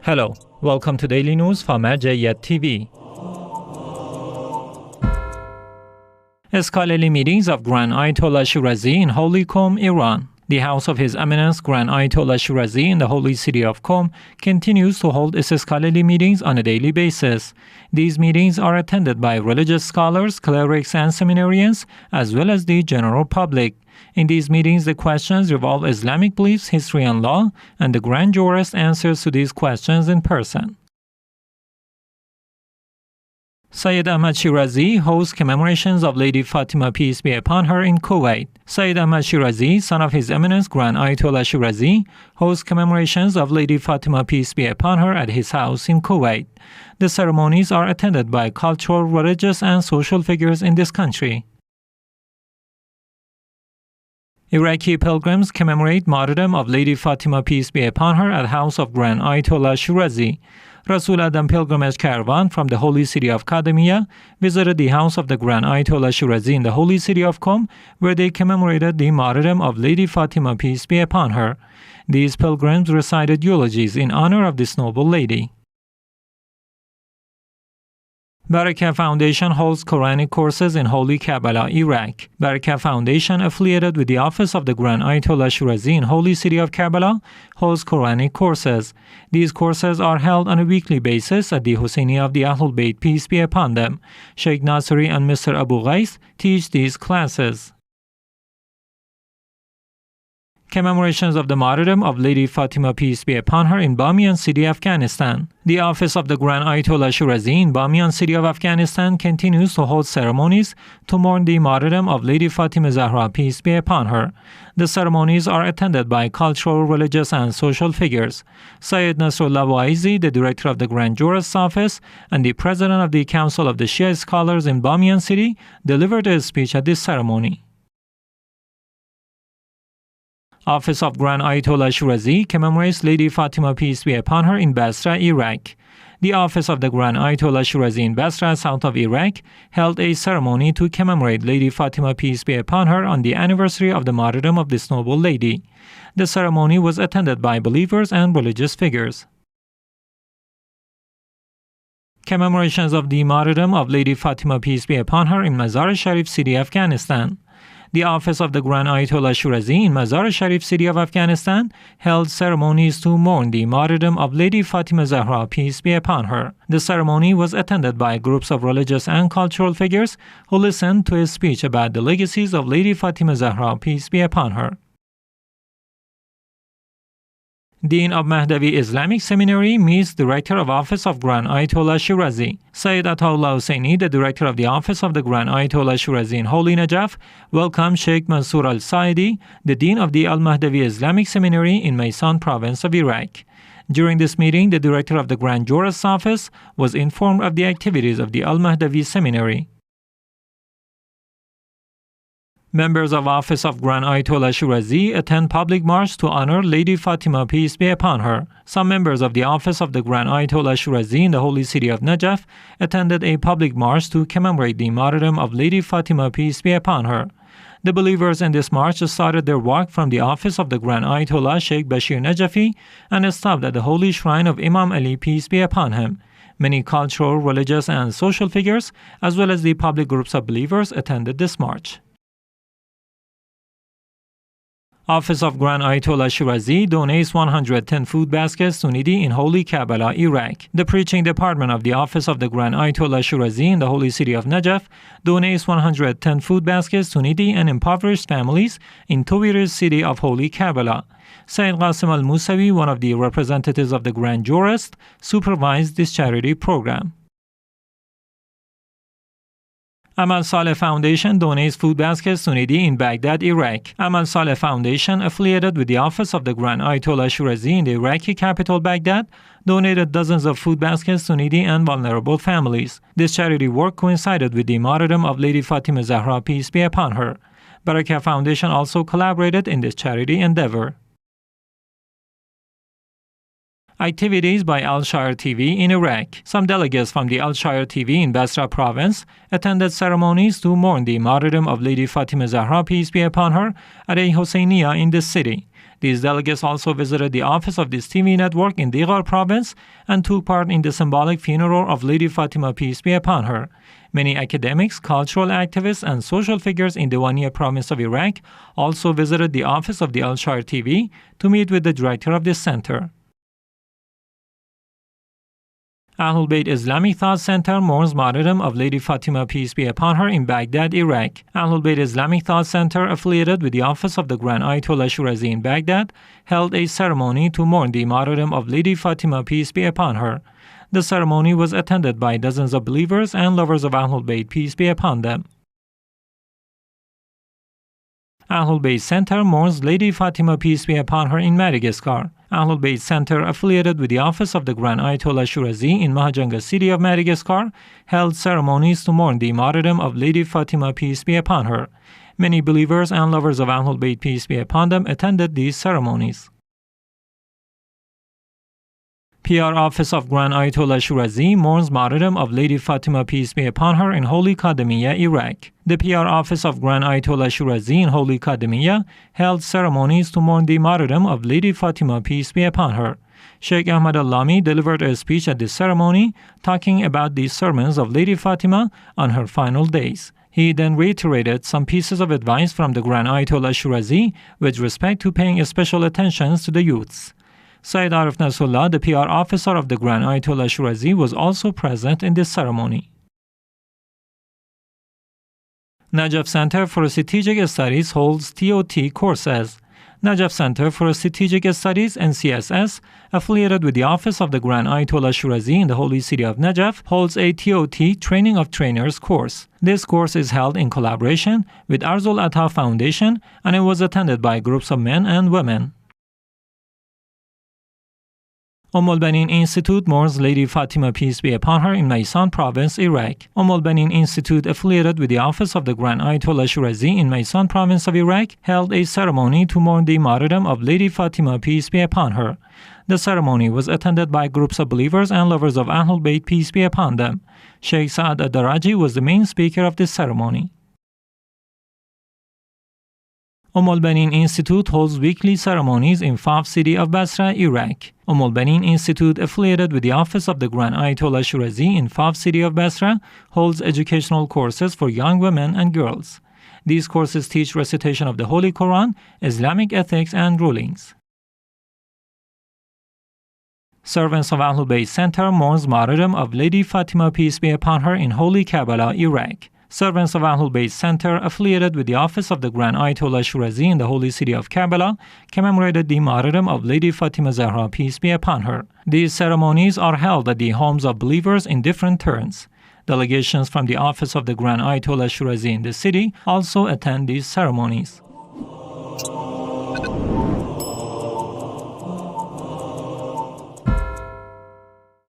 Hello, welcome to Daily News from Al-Shaaer TV. Scholarly meetings of Grand Ayatollah Shirazi in Holy Qom, Iran. The House of His Eminence Grand Ayatollah Shirazi in the holy city of Qom continues to hold its scholarly meetings on a daily basis. These meetings are attended by religious scholars, clerics, and seminarians, as well as the general public. In these meetings, the questions revolve Islamic beliefs, history, and law, and the Grand Jurist answers to these questions in person. Sayyid Ahmed Shirazi hosts commemorations of Lady Fatima, peace be upon her, in Kuwait. Sayyid Ahmed Shirazi, son of His Eminence Grand Ayatollah Shirazi, hosts commemorations of Lady Fatima, peace be upon her, at his house in Kuwait. The ceremonies are attended by cultural, religious, and social figures in this country. Iraqi pilgrims commemorate martyrdom of Lady Fatima, peace be upon her, at house of Grand Ayatollah Shirazi. Rasul Adam pilgrimage caravan from the holy city of Qadimiyya visited the house of the Grand Ayatollah Shirazi in the holy city of Qom, where they commemorated the martyrdom of Lady Fatima, peace be upon her. These pilgrims recited eulogies in honor of this noble lady. Baraka Foundation holds Quranic courses in Holy Karbala, Iraq. Baraka Foundation, affiliated with the office of the Grand Ayatollah Shirazi in Holy City of Karbala, holds Quranic courses. These courses are held on a weekly basis at the Husseini of the AhlulBayt, peace be upon them. Sheikh Nasri and Mr. Abu Ghais teach these classes. Commemorations of the martyrdom of Lady Fatima, peace be upon her, in Bamyan city, Afghanistan. The office of the Grand Ayatollah Shirazi in Bamyan city of Afghanistan continues to hold ceremonies to mourn the martyrdom of Lady Fatima Zahra, peace be upon her. The ceremonies are attended by cultural, religious, and social figures. Sayyid Nasrullah Waizi, the director of the Grand Jurist's office and the president of the Council of the Shia Scholars in Bamyan city, delivered a speech at this ceremony. Office of Grand Ayatollah Shirazi commemorates Lady Fatima, peace be upon her, in Basra, Iraq. The office of the Grand Ayatollah Shirazi in Basra, south of Iraq, held a ceremony to commemorate Lady Fatima, peace be upon her, on the anniversary of the martyrdom of this noble lady. The ceremony was attended by believers and religious figures. Commemorations of the martyrdom of Lady Fatima, peace be upon her, in Mazar-e Sharif city, Afghanistan. The office of the Grand Ayatollah Shirazi in Mazar-e Sharif city of Afghanistan held ceremonies to mourn the martyrdom of Lady Fatima Zahra, peace be upon her. The ceremony was attended by groups of religious and cultural figures who listened to a speech about the legacies of Lady Fatima Zahra, peace be upon her. Dean of Mahdavi Islamic Seminary meets Director of Office of Grand Ayatollah Shirazi. Sayyid Ataullah Husseini, the Director of the Office of the Grand Ayatollah Shirazi in Holy Najaf, welcomed Sheikh Mansour al-Saidi, the Dean of the Al-Mahdavi Islamic Seminary in Maysan province of Iraq. During this meeting, the Director of the Grand Jurist's Office was informed of the activities of the Al-Mahdavi Seminary. Members of Office of Grand Ayatollah Shirazi attend public march to honor Lady Fatima, peace be upon her. Some members of the Office of the Grand Ayatollah Shirazi in the holy city of Najaf attended a public march to commemorate the martyrdom of Lady Fatima, peace be upon her. The believers in this march started their walk from the office of the Grand Ayatollah Sheikh Bashir Najafi and stopped at the holy shrine of Imam Ali, peace be upon him. Many cultural, religious, and social figures, as well as the public groups of believers, attended this march. Office of Grand Ayatollah Shirazi donates 110 food baskets to needy in Holy Karbala, Iraq. The Preaching Department of the Office of the Grand Ayatollah Shirazi in the holy city of Najaf donates 110 food baskets to needy and impoverished families in Tuwir's city of Holy Karbala. Sayyid Qasim al-Musawi, one of the representatives of the Grand Jurist, supervised this charity program. Amal Saleh Foundation donates food baskets to needy in Baghdad, Iraq. Amal Saleh Foundation, affiliated with the office of the Grand Ayatollah Shirazi in the Iraqi capital Baghdad, donated dozens of food baskets to needy and vulnerable families. This charity work coincided with the martyrdom of Lady Fatima Zahra, peace be upon her. Baraka Foundation also collaborated in this charity endeavor. Activities by Al-Shaaer TV in Iraq. Some delegates from the Al-Shaaer TV in Basra province attended ceremonies to mourn the martyrdom of Lady Fatima Zahra, peace be upon her, at a Husseiniya in this city. These delegates also visited the office of this TV network in Digar province and took part in the symbolic funeral of Lady Fatima, peace be upon her. Many academics, cultural activists, and social figures in the Wanya province of Iraq also visited the office of the Al-Shaaer TV to meet with the director of this center. AhlulBayt Islamic Thought Center mourns martyrdom of Lady Fatima, peace be upon her, in Baghdad, Iraq. AhlulBayt Islamic Thought Center, affiliated with the office of the Grand Ayatollah Shirazi in Baghdad, held a ceremony to mourn the martyrdom of Lady Fatima, peace be upon her. The ceremony was attended by dozens of believers and lovers of AhlulBayt, peace be upon them. AhlulBayt Center mourns Lady Fatima, peace be upon her, in Madagascar. AhlulBayt Center, affiliated with the office of the Grand Ayatollah Shirazi in Mahajanga city of Madagascar, held ceremonies to mourn the martyrdom of Lady Fatima, peace be upon her. Many believers and lovers of AhlulBayt, peace be upon them, attended these ceremonies. PR Office of Grand Ayatollah Shirazi mourns martyrdom of Lady Fatima, peace be upon her, in Holy Qadimiyya, Iraq. The PR Office of Grand Ayatollah Shirazi in Holy Qadimiyya held ceremonies to mourn the martyrdom of Lady Fatima, peace be upon her. Sheikh Ahmed Al-Lami delivered a speech at this ceremony talking about the sermons of Lady Fatima on her final days. He then reiterated some pieces of advice from the Grand Ayatollah Shirazi with respect to paying special attention to the youths. Sayyid Arif Nasrullah, the PR officer of the Grand Ayatollah Shirazi, was also present in this ceremony. Najaf Center for Strategic Studies holds TOT courses. Najaf Center for Strategic Studies, NCSS, affiliated with the office of the Grand Ayatollah Shirazi in the holy city of Najaf, holds a TOT Training of Trainers course. This course is held in collaboration with Arzul Atta Foundation, and it was attended by groups of men and women. Al-Banin Institute mourns Lady Fatima, peace be upon her, in Maysan province, Iraq. Al-Banin Institute, affiliated with the office of the Grand Ayatollah Shirazi in Maysan province of Iraq, held a ceremony to mourn the martyrdom of Lady Fatima, peace be upon her. The ceremony was attended by groups of believers and lovers of AhlulBayt, peace be upon them. Sheikh Saad Ad-Daraji was the main speaker of this ceremony. Al-Banin Institute holds weekly ceremonies in Faf city of Basra, Iraq. Al-Banin Institute, affiliated with the office of the Grand Ayatollah Shirazi in Faf city of Basra, holds educational courses for young women and girls. These courses teach recitation of the Holy Quran, Islamic ethics, and rulings. Servants of AhlulBayt Center mourns martyrdom of Lady Fatima, peace be upon her, in Holy Karbala, Iraq. Servants of AhlulBayt Center, affiliated with the office of the Grand Ayatollah Shirazi in the holy city of Karbala, commemorated the martyrdom of Lady Fatima Zahra, peace be upon her. These ceremonies are held at the homes of believers in different turns. Delegations from the office of the Grand Ayatollah Shirazi in the city also attend these ceremonies.